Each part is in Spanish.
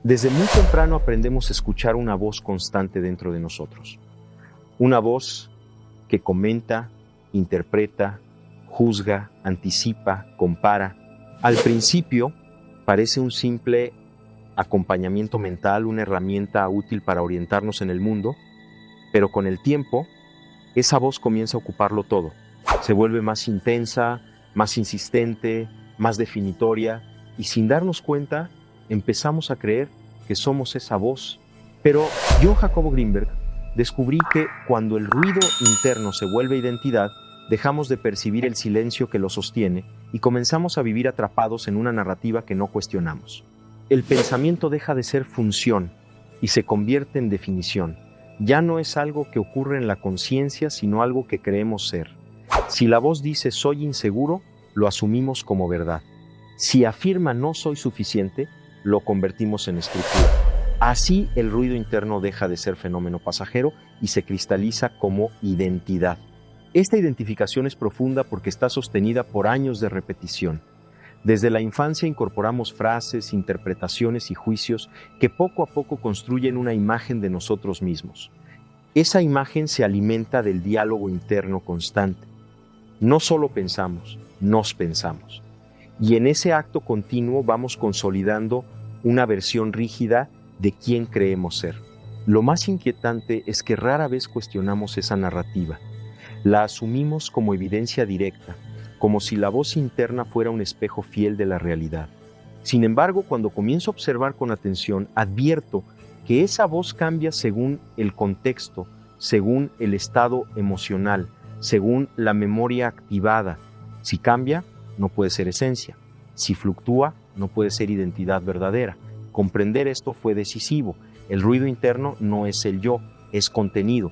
Desde muy temprano aprendemos a escuchar una voz constante dentro de nosotros. Una voz que comenta, interpreta, juzga, anticipa, compara. Al principio parece un simple acompañamiento mental, una herramienta útil para orientarnos en el mundo, pero con el tiempo, esa voz comienza a ocuparlo todo. Se vuelve más intensa, más insistente, más definitoria, y sin darnos cuenta, empezamos a creer que somos esa voz. Pero yo, Jacobo Greenberg, descubrí que cuando el ruido interno se vuelve identidad, dejamos de percibir el silencio que lo sostiene y comenzamos a vivir atrapados en una narrativa que no cuestionamos. El pensamiento deja de ser función y se convierte en definición. Ya no es algo que ocurre en la conciencia, sino algo que creemos ser. Si la voz dice soy inseguro, lo asumimos como verdad. Si afirma no soy suficiente, lo convertimos en estructura. Así el ruido interno deja de ser fenómeno pasajero y se cristaliza como identidad. Esta identificación es profunda porque está sostenida por años de repetición. Desde la infancia incorporamos frases, interpretaciones y juicios que poco a poco construyen una imagen de nosotros mismos. Esa imagen se alimenta del diálogo interno constante. No solo pensamos, nos pensamos. Y en ese acto continuo vamos consolidando una versión rígida de quién creemos ser. Lo más inquietante es que rara vez cuestionamos esa narrativa. La asumimos como evidencia directa, como si la voz interna fuera un espejo fiel de la realidad. Sin embargo, cuando comienzo a observar con atención, advierto que esa voz cambia según el contexto, según el estado emocional, según la memoria activada. Si cambia, no puede ser esencia. Si fluctúa, no puede ser identidad verdadera. Comprender esto fue decisivo. El ruido interno no es el yo, es contenido.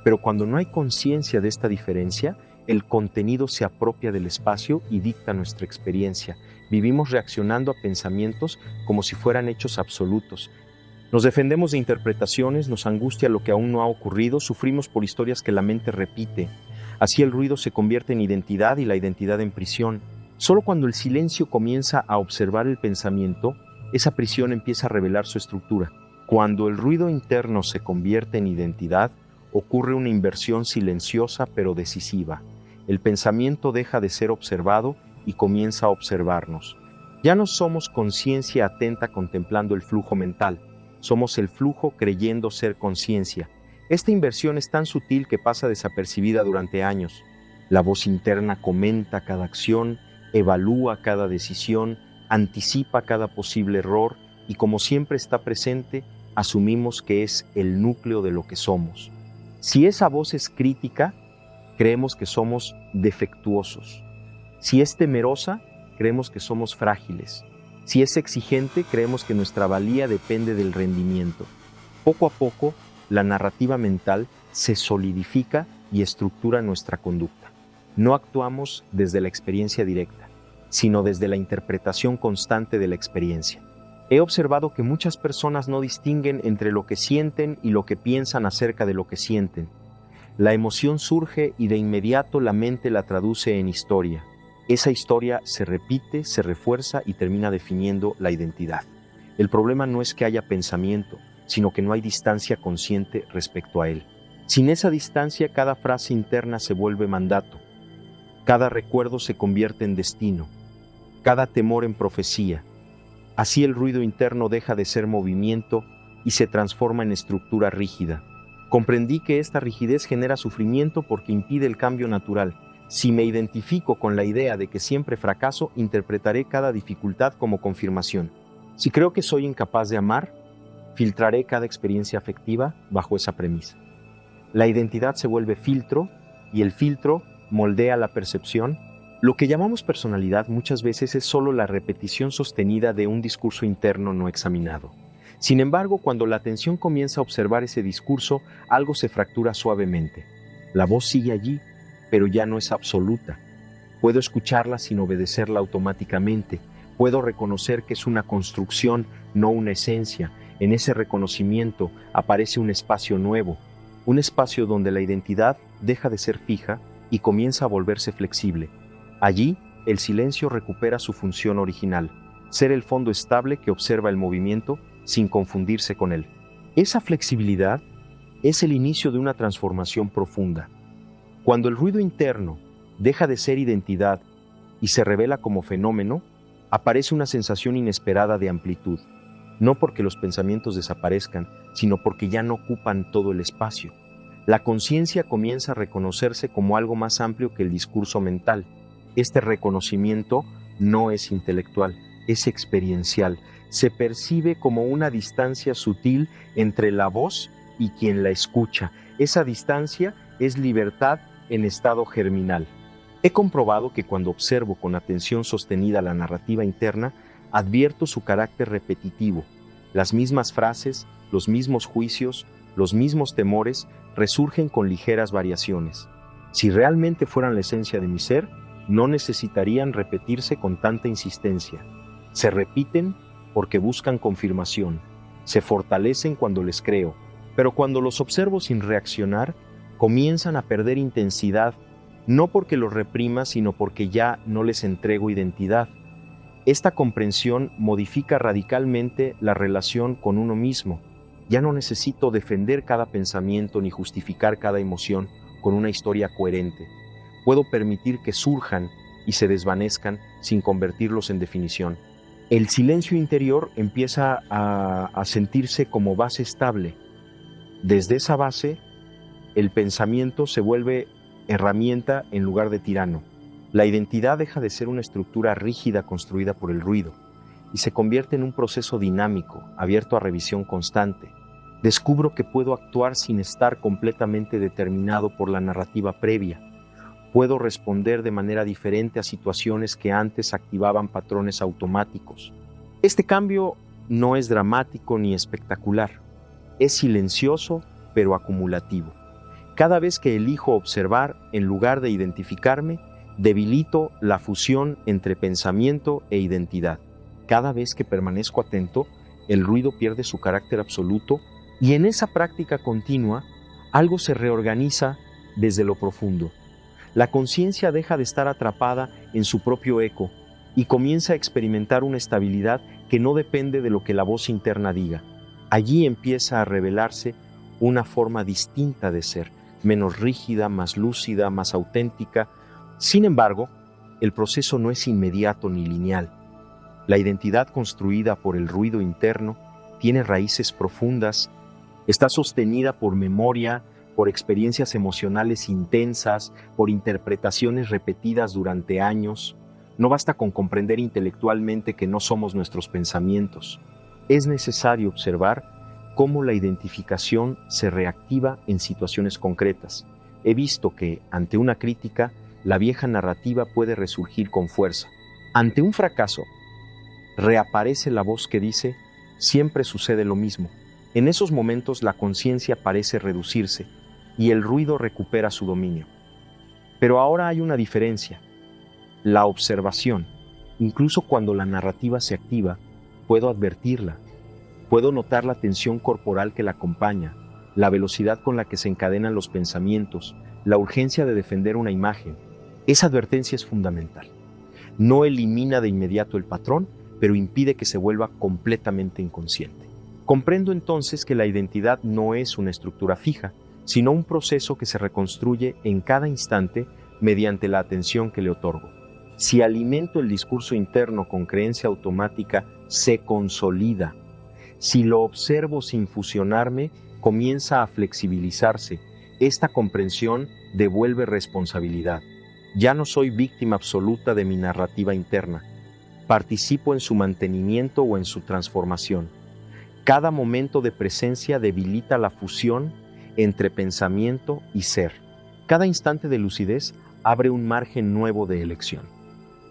Pero cuando no hay conciencia de esta diferencia, el contenido se apropia del espacio y dicta nuestra experiencia. Vivimos reaccionando a pensamientos como si fueran hechos absolutos. Nos defendemos de interpretaciones, nos angustia lo que aún no ha ocurrido, sufrimos por historias que la mente repite. Así el ruido se convierte en identidad y la identidad en prisión. Solo cuando el silencio comienza a observar el pensamiento, esa prisión empieza a revelar su estructura. Cuando el ruido interno se convierte en identidad, ocurre una inversión silenciosa pero decisiva. El pensamiento deja de ser observado y comienza a observarnos. Ya no somos conciencia atenta contemplando el flujo mental, somos el flujo creyendo ser conciencia. Esta inversión es tan sutil que pasa desapercibida durante años. La voz interna comenta cada acción, evalúa cada decisión, anticipa cada posible error y como siempre está presente, asumimos que es el núcleo de lo que somos. Si esa voz es crítica, creemos que somos defectuosos. Si es temerosa, creemos que somos frágiles. Si es exigente, creemos que nuestra valía depende del rendimiento. Poco a poco, la narrativa mental se solidifica y estructura nuestra conducta. No actuamos desde la experiencia directa, sino desde la interpretación constante de la experiencia. He observado que muchas personas no distinguen entre lo que sienten y lo que piensan acerca de lo que sienten. La emoción surge y de inmediato la mente la traduce en historia. Esa historia se repite, se refuerza y termina definiendo la identidad. El problema no es que haya pensamiento, sino que no hay distancia consciente respecto a él. Sin esa distancia, cada frase interna se vuelve mandato. Cada recuerdo se convierte en destino. Cada temor en profecía. Así el ruido interno deja de ser movimiento y se transforma en estructura rígida. Comprendí que esta rigidez genera sufrimiento porque impide el cambio natural. Si me identifico con la idea de que siempre fracaso, interpretaré cada dificultad como confirmación. Si creo que soy incapaz de amar, filtraré cada experiencia afectiva bajo esa premisa. La identidad se vuelve filtro y el filtro moldea la percepción. Lo que llamamos personalidad muchas veces es solo la repetición sostenida de un discurso interno no examinado. Sin embargo, cuando la atención comienza a observar ese discurso, algo se fractura suavemente. La voz sigue allí, pero ya no es absoluta. Puedo escucharla sin obedecerla automáticamente. Puedo reconocer que es una construcción, no una esencia. En ese reconocimiento aparece un espacio nuevo, un espacio donde la identidad deja de ser fija y comienza a volverse flexible. Allí, el silencio recupera su función original, ser el fondo estable que observa el movimiento sin confundirse con él. Esa flexibilidad es el inicio de una transformación profunda. Cuando el ruido interno deja de ser identidad y se revela como fenómeno, aparece una sensación inesperada de amplitud, no porque los pensamientos desaparezcan, sino porque ya no ocupan todo el espacio. La conciencia comienza a reconocerse como algo más amplio que el discurso mental. Este reconocimiento no es intelectual, es experiencial. Se percibe como una distancia sutil entre la voz y quien la escucha. Esa distancia es libertad en estado germinal. He comprobado que cuando observo con atención sostenida la narrativa interna, advierto su carácter repetitivo. Las mismas frases, los mismos juicios, los mismos temores resurgen con ligeras variaciones. Si realmente fueran la esencia de mi ser, no necesitarían repetirse con tanta insistencia. Se repiten porque buscan confirmación. Se fortalecen cuando les creo, pero cuando los observo sin reaccionar, comienzan a perder intensidad, no porque los reprima, sino porque ya no les entrego identidad. Esta comprensión modifica radicalmente la relación con uno mismo. Ya no necesito defender cada pensamiento ni justificar cada emoción con una historia coherente. Puedo permitir que surjan y se desvanezcan sin convertirlos en definición. El silencio interior empieza a sentirse como base estable. Desde esa base, el pensamiento se vuelve herramienta en lugar de tirano. La identidad deja de ser una estructura rígida construida por el ruido y se convierte en un proceso dinámico, abierto a revisión constante. Descubro que puedo actuar sin estar completamente determinado por la narrativa previa. Puedo responder de manera diferente a situaciones que antes activaban patrones automáticos. Este cambio no es dramático ni espectacular. Es silencioso, pero acumulativo. Cada vez que elijo observar en lugar de identificarme, debilito la fusión entre pensamiento e identidad. Cada vez que permanezco atento, el ruido pierde su carácter absoluto y en esa práctica continua, algo se reorganiza desde lo profundo. La conciencia deja de estar atrapada en su propio eco y comienza a experimentar una estabilidad que no depende de lo que la voz interna diga. Allí empieza a revelarse una forma distinta de ser, menos rígida, más lúcida, más auténtica. Sin embargo, el proceso no es inmediato ni lineal. La identidad construida por el ruido interno tiene raíces profundas, está sostenida por memoria, por experiencias emocionales intensas, por interpretaciones repetidas durante años. No basta con comprender intelectualmente que no somos nuestros pensamientos. Es necesario observar cómo la identificación se reactiva en situaciones concretas. He visto que, ante una crítica, la vieja narrativa puede resurgir con fuerza. Ante un fracaso, reaparece la voz que dice, siempre sucede lo mismo. En esos momentos la conciencia parece reducirse y el ruido recupera su dominio. Pero ahora hay una diferencia. La observación, incluso cuando la narrativa se activa, puedo advertirla. Puedo notar la tensión corporal que la acompaña, la velocidad con la que se encadenan los pensamientos, la urgencia de defender una imagen. Esa advertencia es fundamental. No elimina de inmediato el patrón, pero impide que se vuelva completamente inconsciente. Comprendo entonces que la identidad no es una estructura fija, sino un proceso que se reconstruye en cada instante mediante la atención que le otorgo. Si alimento el discurso interno con creencia automática, se consolida. Si lo observo sin fusionarme, comienza a flexibilizarse. Esta comprensión devuelve responsabilidad. Ya no soy víctima absoluta de mi narrativa interna. Participo en su mantenimiento o en su transformación. Cada momento de presencia debilita la fusión entre pensamiento y ser. Cada instante de lucidez abre un margen nuevo de elección.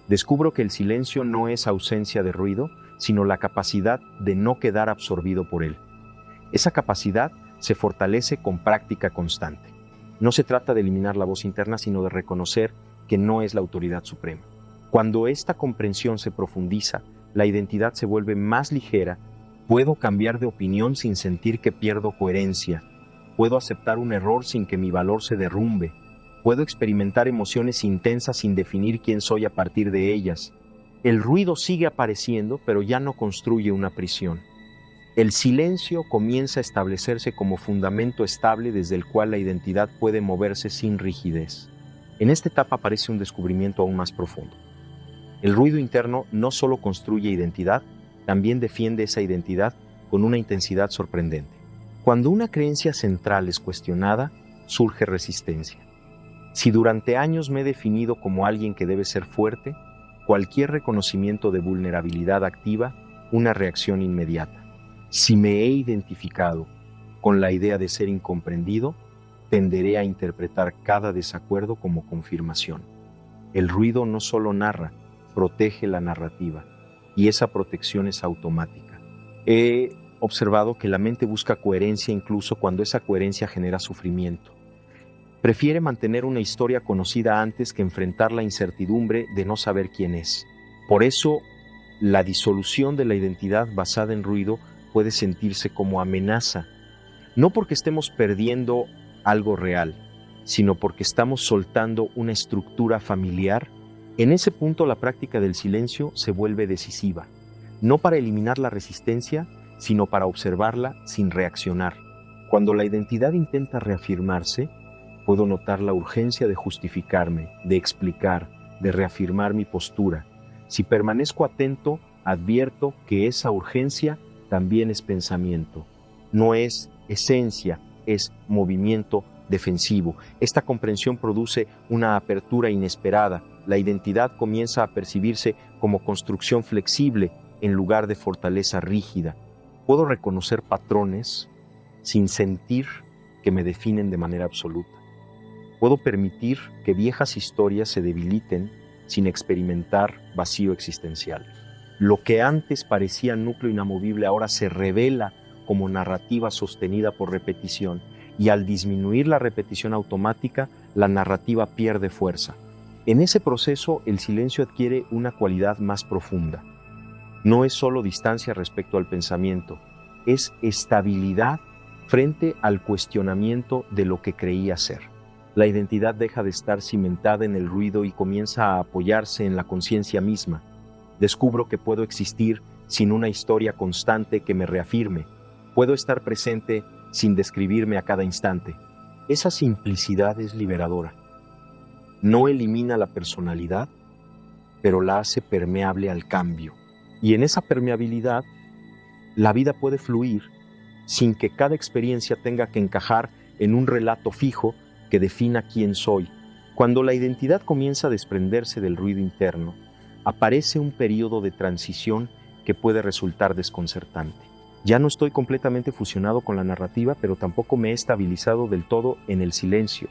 Descubro que el silencio no es ausencia de ruido, sino la capacidad de no quedar absorbido por él. Esa capacidad se fortalece con práctica constante. No se trata de eliminar la voz interna, sino de reconocer que no es la autoridad suprema. Cuando esta comprensión se profundiza, la identidad se vuelve más ligera. Puedo cambiar de opinión sin sentir que pierdo coherencia. Puedo aceptar un error sin que mi valor se derrumbe. Puedo experimentar emociones intensas sin definir quién soy a partir de ellas. El ruido sigue apareciendo, pero ya no construye una prisión. El silencio comienza a establecerse como fundamento estable desde el cual la identidad puede moverse sin rigidez. En esta etapa aparece un descubrimiento aún más profundo. El ruido interno no solo construye identidad, también defiende esa identidad con una intensidad sorprendente. Cuando una creencia central es cuestionada, surge resistencia. Si durante años me he definido como alguien que debe ser fuerte, cualquier reconocimiento de vulnerabilidad activa una reacción inmediata. Si me he identificado con la idea de ser incomprendido, tenderé a interpretar cada desacuerdo como confirmación. El ruido no solo narra, protege la narrativa, y esa protección es automática. He observado que la mente busca coherencia incluso cuando esa coherencia genera sufrimiento. Prefiere mantener una historia conocida antes que enfrentar la incertidumbre de no saber quién es. Por eso, la disolución de la identidad basada en ruido puede sentirse como amenaza, no porque estemos perdiendo algo real, sino porque estamos soltando una estructura familiar. En ese punto la práctica del silencio se vuelve decisiva, no para eliminar la resistencia, sino para observarla sin reaccionar. Cuando la identidad intenta reafirmarse, puedo notar la urgencia de justificarme, de explicar, de reafirmar mi postura. Si permanezco atento, advierto que esa urgencia también es pensamiento. No es esencia, es movimiento defensivo. Esta comprensión produce una apertura inesperada. La identidad comienza a percibirse como construcción flexible en lugar de fortaleza rígida. Puedo reconocer patrones sin sentir que me definen de manera absoluta. Puedo permitir que viejas historias se debiliten sin experimentar vacío existencial. Lo que antes parecía núcleo inamovible ahora se revela como narrativa sostenida por repetición, y al disminuir la repetición automática, la narrativa pierde fuerza. En ese proceso, el silencio adquiere una cualidad más profunda. No es solo distancia respecto al pensamiento, es estabilidad frente al cuestionamiento de lo que creía ser. La identidad deja de estar cimentada en el ruido y comienza a apoyarse en la conciencia misma. Descubro que puedo existir sin una historia constante que me reafirme. Puedo estar presente sin describirme a cada instante. Esa simplicidad es liberadora. No elimina la personalidad, pero la hace permeable al cambio. Y en esa permeabilidad, la vida puede fluir sin que cada experiencia tenga que encajar en un relato fijo que defina quién soy. Cuando la identidad comienza a desprenderse del ruido interno, aparece un periodo de transición que puede resultar desconcertante. Ya no estoy completamente fusionado con la narrativa, pero tampoco me he estabilizado del todo en el silencio.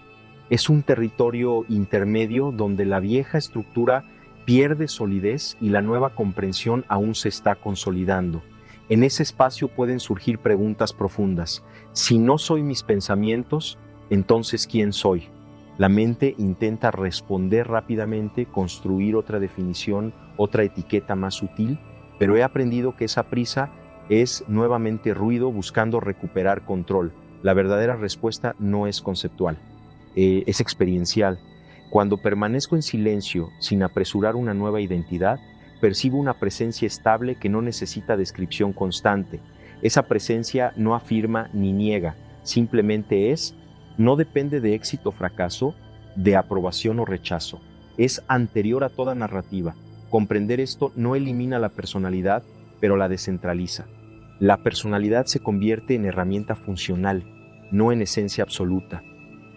Es un territorio intermedio donde la vieja estructura pierde solidez y la nueva comprensión aún se está consolidando. En ese espacio pueden surgir preguntas profundas. Si no soy mis pensamientos, entonces ¿quién soy? La mente intenta responder rápidamente, construir otra definición, otra etiqueta más sutil, pero he aprendido que esa prisa es nuevamente ruido buscando recuperar control. La verdadera respuesta no es conceptual, es experiencial. Cuando permanezco en silencio, sin apresurar una nueva identidad, percibo una presencia estable que no necesita descripción constante. Esa presencia no afirma ni niega, simplemente es. No depende de éxito o fracaso, de aprobación o rechazo. Es anterior a toda narrativa. Comprender esto no elimina la personalidad, pero la descentraliza. La personalidad se convierte en herramienta funcional, no en esencia absoluta.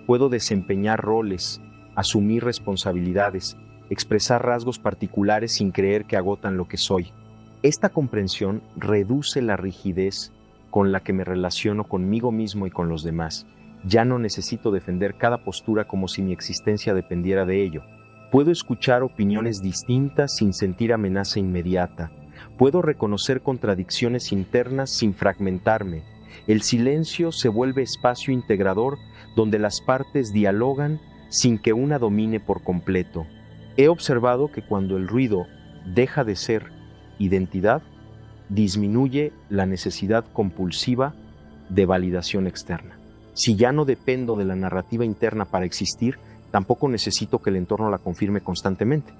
Puedo desempeñar roles, asumir responsabilidades, expresar rasgos particulares sin creer que agotan lo que soy. Esta comprensión reduce la rigidez con la que me relaciono conmigo mismo y con los demás. Ya no necesito defender cada postura como si mi existencia dependiera de ello. Puedo escuchar opiniones distintas sin sentir amenaza inmediata. Puedo reconocer contradicciones internas sin fragmentarme. El silencio se vuelve espacio integrador donde las partes dialogan sin que una domine por completo. He observado que cuando el ruido deja de ser identidad, disminuye la necesidad compulsiva de validación externa. Si ya no dependo de la narrativa interna para existir, tampoco necesito que el entorno la confirme constantemente.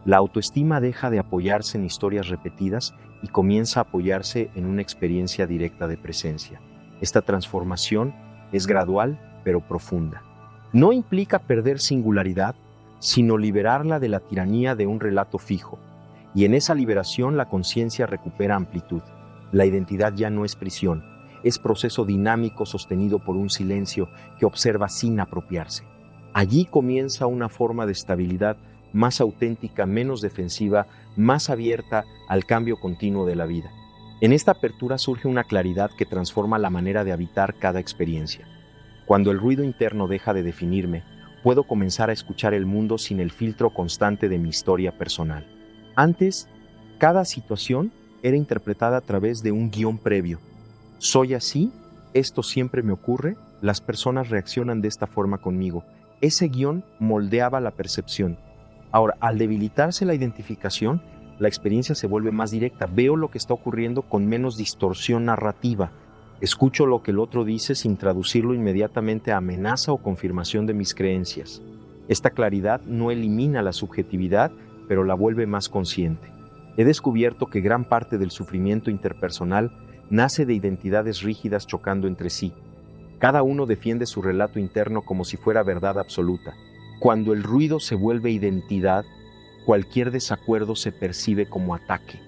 La autoestima deja de apoyarse en historias repetidas y comienza a apoyarse en una experiencia directa de presencia. Esta transformación es gradual pero profunda. No implica perder singularidad, sino liberarla de la tiranía de un relato fijo. Y en esa liberación la conciencia recupera amplitud. La identidad ya no es prisión, es proceso dinámico sostenido por un silencio que observa sin apropiarse. Allí comienza una forma de estabilidad más auténtica, menos defensiva, más abierta al cambio continuo de la vida. En esta apertura surge una claridad que transforma la manera de habitar cada experiencia. Cuando el ruido interno deja de definirme, puedo comenzar a escuchar el mundo sin el filtro constante de mi historia personal. Antes, cada situación era interpretada a través de un guión previo. Soy así, esto siempre me ocurre, las personas reaccionan de esta forma conmigo. Ese guión moldeaba la percepción. Ahora, al debilitarse la identificación, la experiencia se vuelve más directa. Veo lo que está ocurriendo con menos distorsión narrativa. Escucho lo que el otro dice sin traducirlo inmediatamente a amenaza o confirmación de mis creencias. Esta claridad no elimina la subjetividad, pero la vuelve más consciente. He descubierto que gran parte del sufrimiento interpersonal nace de identidades rígidas chocando entre sí. Cada uno defiende su relato interno como si fuera verdad absoluta. Cuando el ruido se vuelve identidad, cualquier desacuerdo se percibe como ataque.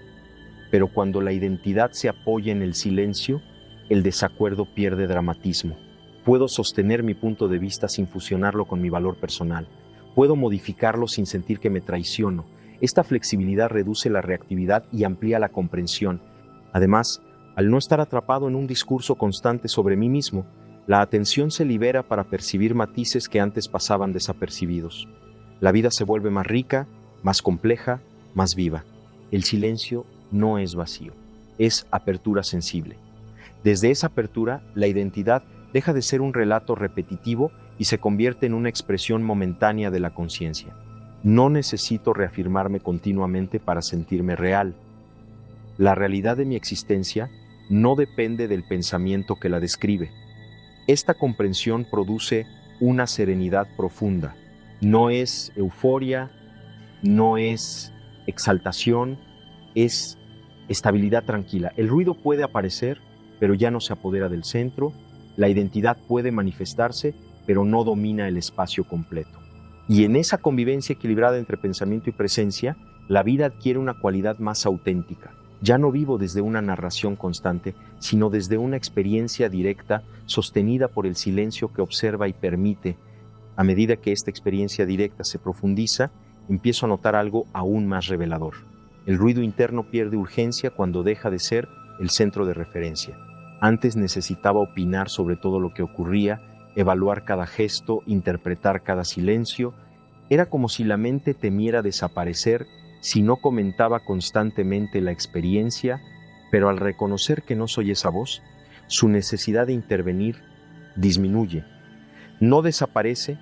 Pero cuando la identidad se apoya en el silencio, el desacuerdo pierde dramatismo. Puedo sostener mi punto de vista sin fusionarlo con mi valor personal. Puedo modificarlo sin sentir que me traiciono. Esta flexibilidad reduce la reactividad y amplía la comprensión. Además, al no estar atrapado en un discurso constante sobre mí mismo, la atención se libera para percibir matices que antes pasaban desapercibidos. La vida se vuelve más rica, más compleja, más viva. El silencio no es vacío, es apertura sensible. Desde esa apertura, la identidad deja de ser un relato repetitivo y se convierte en una expresión momentánea de la conciencia. No necesito reafirmarme continuamente para sentirme real. La realidad de mi existencia no depende del pensamiento que la describe. Esta comprensión produce una serenidad profunda. No es euforia, no es exaltación, es estabilidad tranquila. El ruido puede aparecer, pero ya no se apodera del centro. La identidad puede manifestarse, pero no domina el espacio completo. Y en esa convivencia equilibrada entre pensamiento y presencia, la vida adquiere una cualidad más auténtica. Ya no vivo desde una narración constante, sino desde una experiencia directa, sostenida por el silencio que observa y permite. A medida que esta experiencia directa se profundiza, empiezo a notar algo aún más revelador. El ruido interno pierde urgencia cuando deja de ser el centro de referencia. Antes necesitaba opinar sobre todo lo que ocurría, evaluar cada gesto, interpretar cada silencio. Era como si la mente temiera desaparecer si no comentaba constantemente la experiencia, pero al reconocer que no soy esa voz, su necesidad de intervenir disminuye. No desaparece,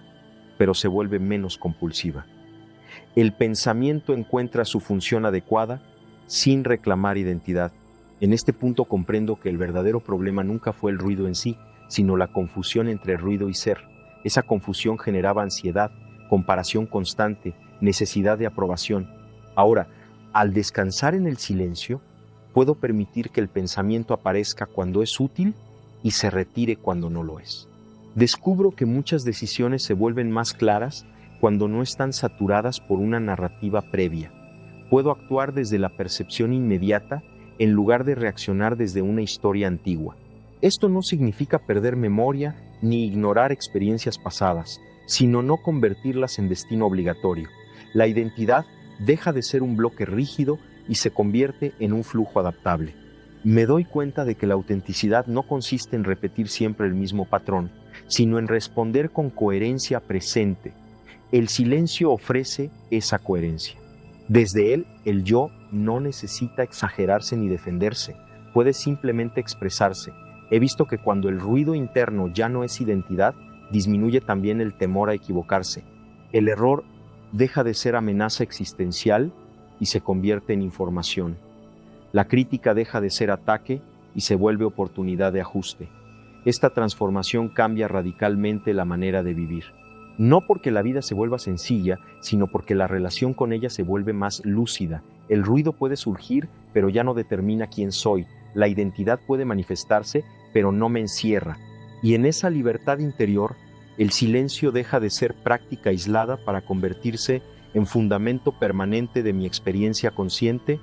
pero se vuelve menos compulsiva. El pensamiento encuentra su función adecuada sin reclamar identidad. En este punto comprendo que el verdadero problema nunca fue el ruido en sí, sino la confusión entre ruido y ser. Esa confusión generaba ansiedad, comparación constante, necesidad de aprobación. Ahora, al descansar en el silencio, puedo permitir que el pensamiento aparezca cuando es útil y se retire cuando no lo es. Descubro que muchas decisiones se vuelven más claras cuando no están saturadas por una narrativa previa. Puedo actuar desde la percepción inmediata en lugar de reaccionar desde una historia antigua. Esto no significa perder memoria ni ignorar experiencias pasadas, sino no convertirlas en destino obligatorio. La identidad deja de ser un bloque rígido y se convierte en un flujo adaptable. Me doy cuenta de que la autenticidad no consiste en repetir siempre el mismo patrón, sino en responder con coherencia presente. El silencio ofrece esa coherencia. Desde él, el yo no necesita exagerarse ni defenderse, puede simplemente expresarse. He visto que cuando el ruido interno ya no es identidad, disminuye también el temor a equivocarse. El error deja de ser amenaza existencial y se convierte en información. La crítica deja de ser ataque y se vuelve oportunidad de ajuste. Esta transformación cambia radicalmente la manera de vivir. No porque la vida se vuelva sencilla, sino porque la relación con ella se vuelve más lúcida. El ruido puede surgir pero ya no determina quién soy. La identidad puede manifestarse, pero no me encierra. Y en esa libertad interior, el silencio deja de ser práctica aislada para convertirse en fundamento permanente de mi experiencia consciente,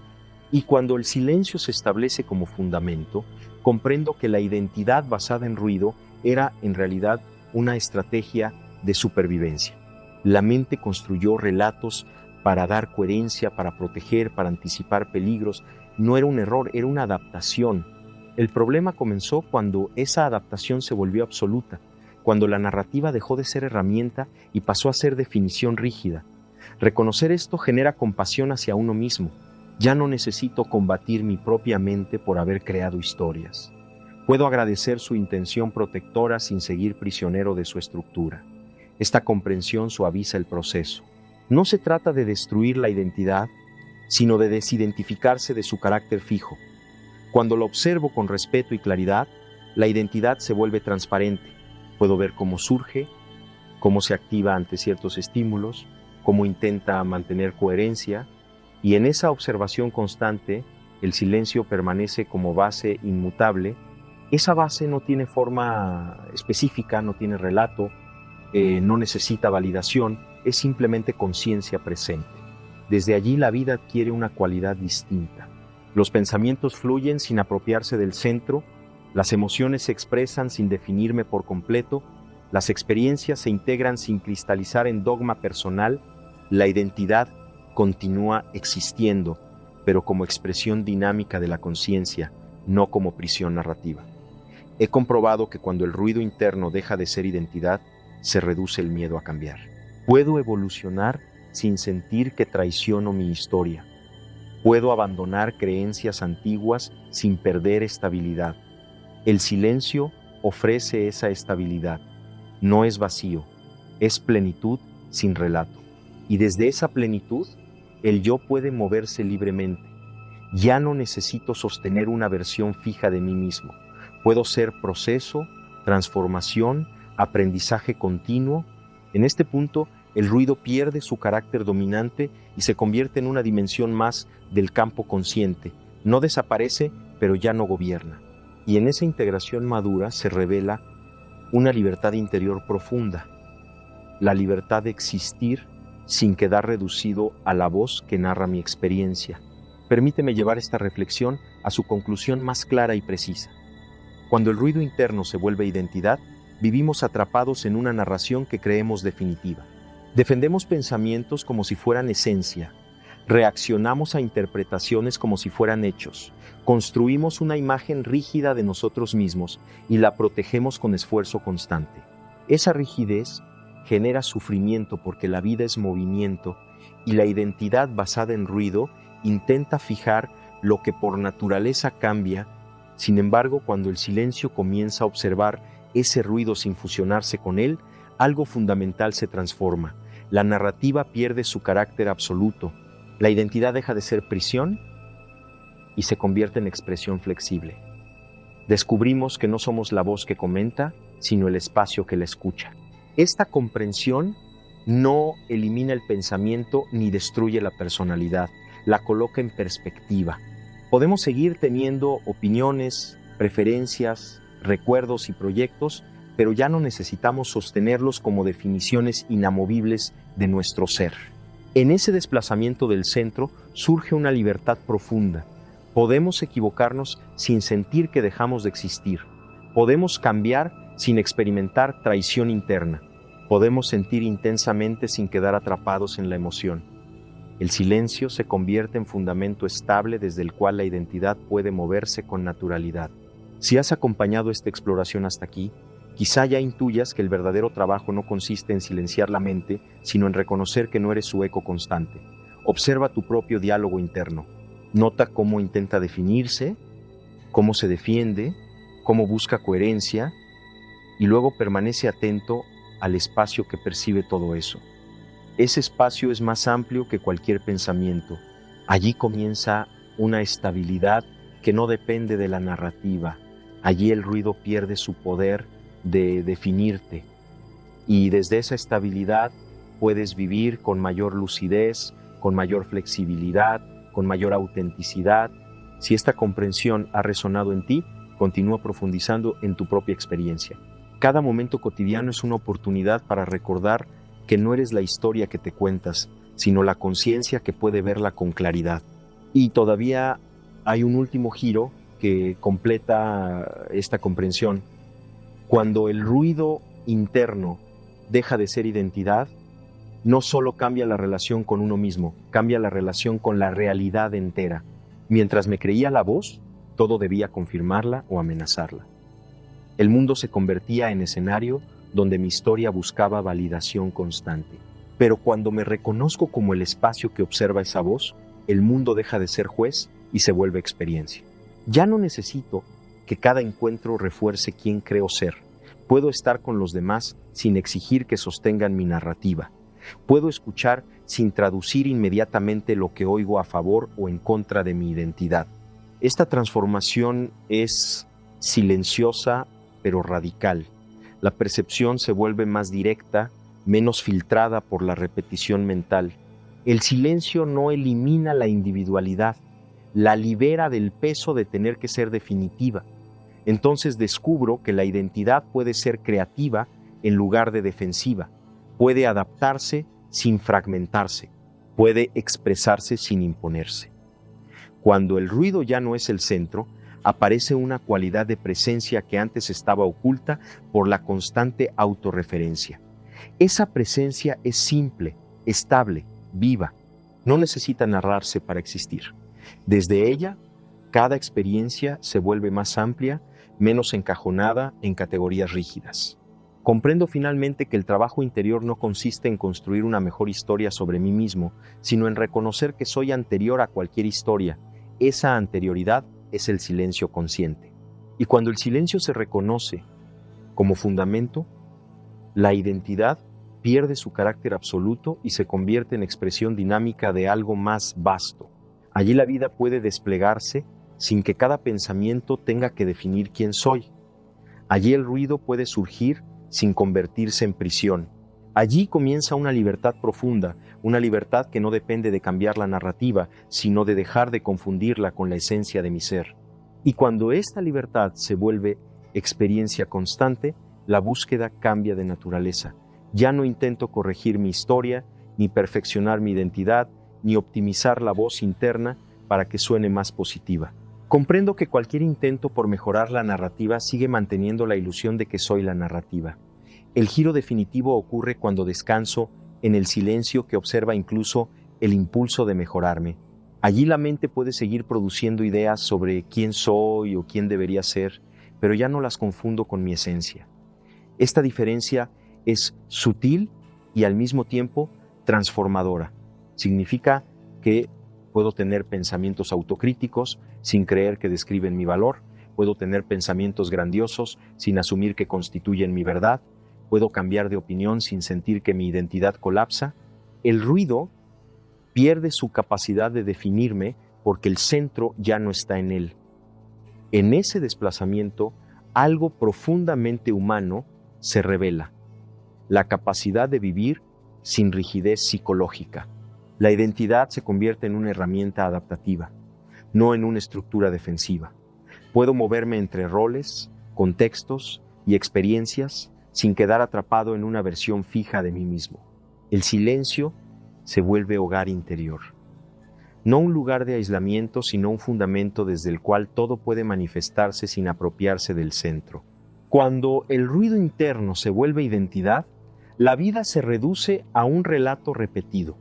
y cuando el silencio se establece como fundamento, comprendo que la identidad basada en ruido era en realidad una estrategia de supervivencia. La mente construyó relatos para dar coherencia, para proteger, para anticipar peligros. No era un error, era una adaptación. El problema comenzó cuando esa adaptación se volvió absoluta, cuando la narrativa dejó de ser herramienta y pasó a ser definición rígida. Reconocer esto genera compasión hacia uno mismo. Ya no necesito combatir mi propia mente por haber creado historias. Puedo agradecer su intención protectora sin seguir prisionero de su estructura. Esta comprensión suaviza el proceso. No se trata de destruir la identidad, sino de desidentificarse de su carácter fijo. Cuando lo observo con respeto y claridad, la identidad se vuelve transparente. Puedo ver cómo surge, cómo se activa ante ciertos estímulos, cómo intenta mantener coherencia, y en esa observación constante, el silencio permanece como base inmutable. Esa base no tiene forma específica, no tiene relato, no necesita validación, es simplemente conciencia presente. Desde allí la vida adquiere una cualidad distinta. Los pensamientos fluyen sin apropiarse del centro, las emociones se expresan sin definirme por completo, las experiencias se integran sin cristalizar en dogma personal, la identidad continúa existiendo, pero como expresión dinámica de la conciencia, no como prisión narrativa. He comprobado que cuando el ruido interno deja de ser identidad, se reduce el miedo a cambiar. Puedo evolucionar sin sentir que traiciono mi historia. Puedo abandonar creencias antiguas sin perder estabilidad. El silencio ofrece esa estabilidad. No es vacío, es plenitud sin relato. Y desde esa plenitud, el yo puede moverse libremente. Ya no necesito sostener una versión fija de mí mismo. Puedo ser proceso, transformación, aprendizaje continuo. En este punto, el ruido pierde su carácter dominante y se convierte en una dimensión más del campo consciente. No desaparece, pero ya no gobierna. Y en esa integración madura se revela una libertad interior profunda, la libertad de existir sin quedar reducido a la voz que narra mi experiencia. Permíteme llevar esta reflexión a su conclusión más clara y precisa. Cuando el ruido interno se vuelve identidad, vivimos atrapados en una narración que creemos definitiva. Defendemos pensamientos como si fueran esencia, reaccionamos a interpretaciones como si fueran hechos, construimos una imagen rígida de nosotros mismos y la protegemos con esfuerzo constante. Esa rigidez genera sufrimiento porque la vida es movimiento y la identidad basada en ruido intenta fijar lo que por naturaleza cambia. Sin embargo, cuando el silencio comienza a observar ese ruido sin fusionarse con él, algo fundamental se transforma. La narrativa pierde su carácter absoluto. La identidad deja de ser prisión y se convierte en expresión flexible. Descubrimos que no somos la voz que comenta, sino el espacio que la escucha. Esta comprensión no elimina el pensamiento ni destruye la personalidad, la coloca en perspectiva. Podemos seguir teniendo opiniones, preferencias, recuerdos y proyectos, pero ya no necesitamos sostenerlos como definiciones inamovibles de nuestro ser. En ese desplazamiento del centro surge una libertad profunda. Podemos equivocarnos sin sentir que dejamos de existir. Podemos cambiar sin experimentar traición interna. Podemos sentir intensamente sin quedar atrapados en la emoción. El silencio se convierte en fundamento estable desde el cual la identidad puede moverse con naturalidad. Si has acompañado esta exploración hasta aquí, quizá ya intuyas que el verdadero trabajo no consiste en silenciar la mente, sino en reconocer que no eres su eco constante. Observa tu propio diálogo interno. Nota cómo intenta definirse, cómo se defiende, cómo busca coherencia, y luego permanece atento al espacio que percibe todo eso. Ese espacio es más amplio que cualquier pensamiento. Allí comienza una estabilidad que no depende de la narrativa. Allí el ruido pierde su poder de definirte. Y desde esa estabilidad puedes vivir con mayor lucidez, con mayor flexibilidad, con mayor autenticidad Si esta comprensión ha resonado en ti, continúa profundizando en tu propia experiencia. Cada momento cotidiano es una oportunidad para recordar que no eres la historia que te cuentas, sino la conciencia que puede verla con claridad. Y todavía hay un último giro que completa esta comprensión. Cuando el ruido interno deja de ser identidad, no solo cambia la relación con uno mismo, cambia la relación con la realidad entera. Mientras me creía la voz, todo debía confirmarla o amenazarla. El mundo se convertía en escenario donde mi historia buscaba validación constante. Pero cuando me reconozco como el espacio que observa esa voz, el mundo deja de ser juez y se vuelve experiencia. Ya no necesito que cada encuentro refuerce quién creo ser. Puedo estar con los demás sin exigir que sostengan mi narrativa. Puedo escuchar sin traducir inmediatamente lo que oigo a favor o en contra de mi identidad. Esta transformación es silenciosa pero radical. La percepción se vuelve más directa, menos filtrada por la repetición mental. El silencio no elimina la individualidad, la libera del peso de tener que ser definitiva. Entonces descubro que la identidad puede ser creativa en lugar de defensiva, puede adaptarse sin fragmentarse, puede expresarse sin imponerse. Cuando el ruido ya no es el centro, aparece una cualidad de presencia que antes estaba oculta por la constante autorreferencia. Esa presencia es simple, estable, viva. No necesita narrarse para existir. Desde ella, cada experiencia se vuelve más amplia, menos encajonada en categorías rígidas. Comprendo finalmente que el trabajo interior no consiste en construir una mejor historia sobre mí mismo, sino en reconocer que soy anterior a cualquier historia. Esa anterioridad es el silencio consciente. Y cuando el silencio se reconoce como fundamento, la identidad pierde su carácter absoluto y se convierte en expresión dinámica de algo más vasto. Allí la vida puede desplegarse sin que cada pensamiento tenga que definir quién soy. Allí el ruido puede surgir sin convertirse en prisión. Allí comienza una libertad profunda, una libertad que no depende de cambiar la narrativa, sino de dejar de confundirla con la esencia de mi ser. Y cuando esta libertad se vuelve experiencia constante, la búsqueda cambia de naturaleza. Ya no intento corregir mi historia, ni perfeccionar mi identidad, ni optimizar la voz interna para que suene más positiva. Comprendo que cualquier intento por mejorar la narrativa sigue manteniendo la ilusión de que soy la narrativa. El giro definitivo ocurre cuando descanso en el silencio que observa incluso el impulso de mejorarme. Allí la mente puede seguir produciendo ideas sobre quién soy o quién debería ser, pero ya no las confundo con mi esencia. Esta diferencia es sutil y al mismo tiempo transformadora. Significa que puedo tener pensamientos autocríticos sin creer que describen mi valor, puedo tener pensamientos grandiosos sin asumir que constituyen mi verdad, puedo cambiar de opinión sin sentir que mi identidad colapsa. El ruido pierde su capacidad de definirme porque el centro ya no está en él. En ese desplazamiento, algo profundamente humano se revela: la capacidad de vivir sin rigidez psicológica. La identidad se convierte en una herramienta adaptativa, no en una estructura defensiva. Puedo moverme entre roles, contextos y experiencias sin quedar atrapado en una versión fija de mí mismo. El silencio se vuelve hogar interior. No un lugar de aislamiento, sino un fundamento desde el cual todo puede manifestarse sin apropiarse del centro. Cuando el ruido interno se vuelve identidad, la vida se reduce a un relato repetido.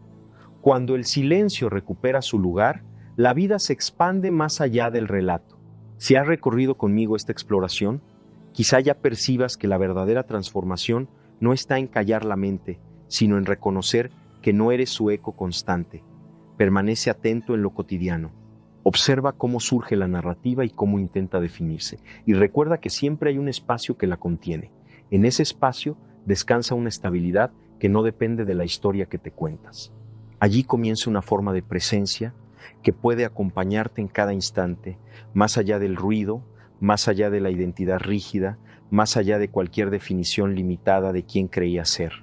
Cuando el silencio recupera su lugar, la vida se expande más allá del relato. Si has recorrido conmigo esta exploración, quizá ya percibas que la verdadera transformación no está en callar la mente, sino en reconocer que no eres su eco constante. Permanece atento en lo cotidiano. Observa cómo surge la narrativa y cómo intenta definirse. Y recuerda que siempre hay un espacio que la contiene. En ese espacio descansa una estabilidad que no depende de la historia que te cuentas. Allí comienza una forma de presencia que puede acompañarte en cada instante, más allá del ruido, más allá de la identidad rígida, más allá de cualquier definición limitada de quién creías ser.